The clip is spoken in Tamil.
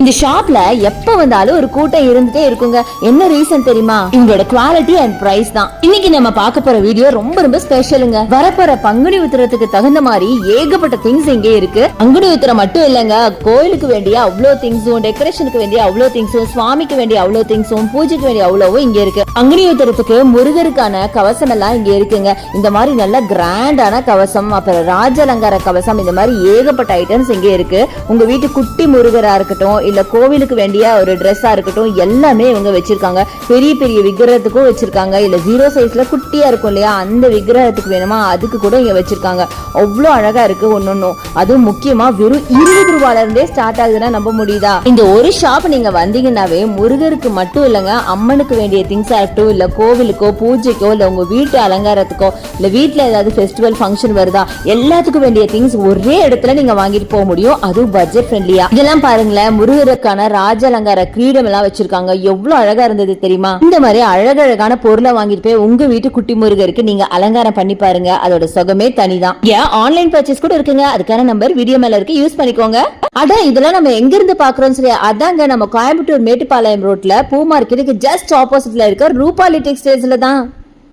இந்த ஷாப்ல எப்ப வந்தாலும் ஒரு கூட்டம் இருந்துட்டே இருக்குங்க. என்ன ரீசன் தெரியுமா? இவங்களோட குவாலிட்டி அண்ட் பிரைஸ் தான். இன்னைக்கு நம்ம பார்க்க போற வீடியோ ரொம்ப ரொம்ப ஸ்பெஷலுங்க. வரப்போற பங்குனி உத்திரத்துக்கு தகுந்த மாதிரி ஏகப்பட்ட திங்ஸ் இங்கே இருக்கு. பங்குனி உத்திரம் மட்டும் இல்லங்க, கோயிலுக்கு வேண்டிய அவ்வளோ திங்ஸும், டெக்கரேஷனுக்கு வேண்டிய அவ்வளோ திங்ஸும், சுவாமிக்கு வேண்டிய அவ்வளோ திங்ஸும், பூஜைக்கு வேண்டிய அவ்வளவும் இங்க இருக்கு. பங்குனி உத்திரத்துக்கு முருகருக்கான கவசம் எல்லாம் இங்க இருக்குங்க. இந்த மாதிரி நல்ல கிராண்டான கவசம், அப்புறம் ராஜ அலங்கார கவசம், இந்த மாதிரி ஏகப்பட்ட ஐட்டம்ஸ் இங்க இருக்கு. உங்க வீட்டு குட்டி முருகரா இருக்கட்டும், இல்ல கோவிலுக்கு வேண்டிய ஒரு ட்ரெஸ்ஸா இருக்கட்டும், எல்லாமே இவங்க வச்சிருக்காங்க. பெரிய பெரிய விக்கிரகத்துக்கும் வச்சிருக்காங்க. இல்ல 0 சைஸ்ல குட்டியா இருக்கும் இல்லையா, அந்த விக்கிரகத்துக்கு வேணுமா அதுக்கு கூட இங்க வச்சிருக்காங்க. அவ்வளவு அழகா இருக்கு ஒன்னொன்னும். அதுவும் முக்கியமா வெறும் 20 ரூபாயில இருந்தே ஸ்டார்ட் ஆகுதுன்னா நம்ப முடியுதா? இந்த ஒரு ஷாப் நீங்க வந்தீங்கன்னாவே முருகருக்கு மட்டும் இல்லங்க, அம்மனுக்கு வேண்டிய திங்ஸா இருக்கட்டும், இல்ல கோவிலுக்கோ பூஜைக்கோ, இல்ல உங்க வீட்டு அலங்காரத்துக்கோ, இல்ல வீட்டுல ஏதாவது ஃபெஸ்டிவல் ஃபங்க்ஷன் வருதா, எல்லாத்துக்கும் வேண்டிய திங்ஸ் ஒரே இடத்துல நீங்க வாங்கிட்டு போக முடியும். அதுவும் பட்ஜெட் ஃப்ரெண்ட்லியா. இதெல்லாம் பாருங்களேன், முருகருக்கான ராஜ அலங்கார கிரீடம் எல்லாம் வச்சிருக்காங்க. எவ்வளவு அழகா இருந்தது தெரியுமா? இந்த மாதிரி அழகழகான பொருளை வாங்கிட்டு போய் உங்க வீட்டு குட்டி முருகருக்கு நீங்க அலங்காரம் பண்ணி பாருங்க. அதோட சுகமே தனிதான். ஆன்லைன் பர்ச்சேஸ் கூட இருக்குங்க. அதுக்கான நம்பர் வீடியோ மேல இருக்கு, யூஸ் பண்ணிக்கோங்க. அட இதெல்லாம் நம்ம எங்க இருந்து பாக்குறோம் சரி, அதாங்க நம்ம கோயம்புத்தூர் மேட்டுப்பாளையம் ரோட்ல பூ மார்க்கெட்டுக்கு ஜஸ்ட் ஆப்போசிட்ல இருக்க ரூபாலி டெக்ஸ்டைல்ஸ்ல தான்.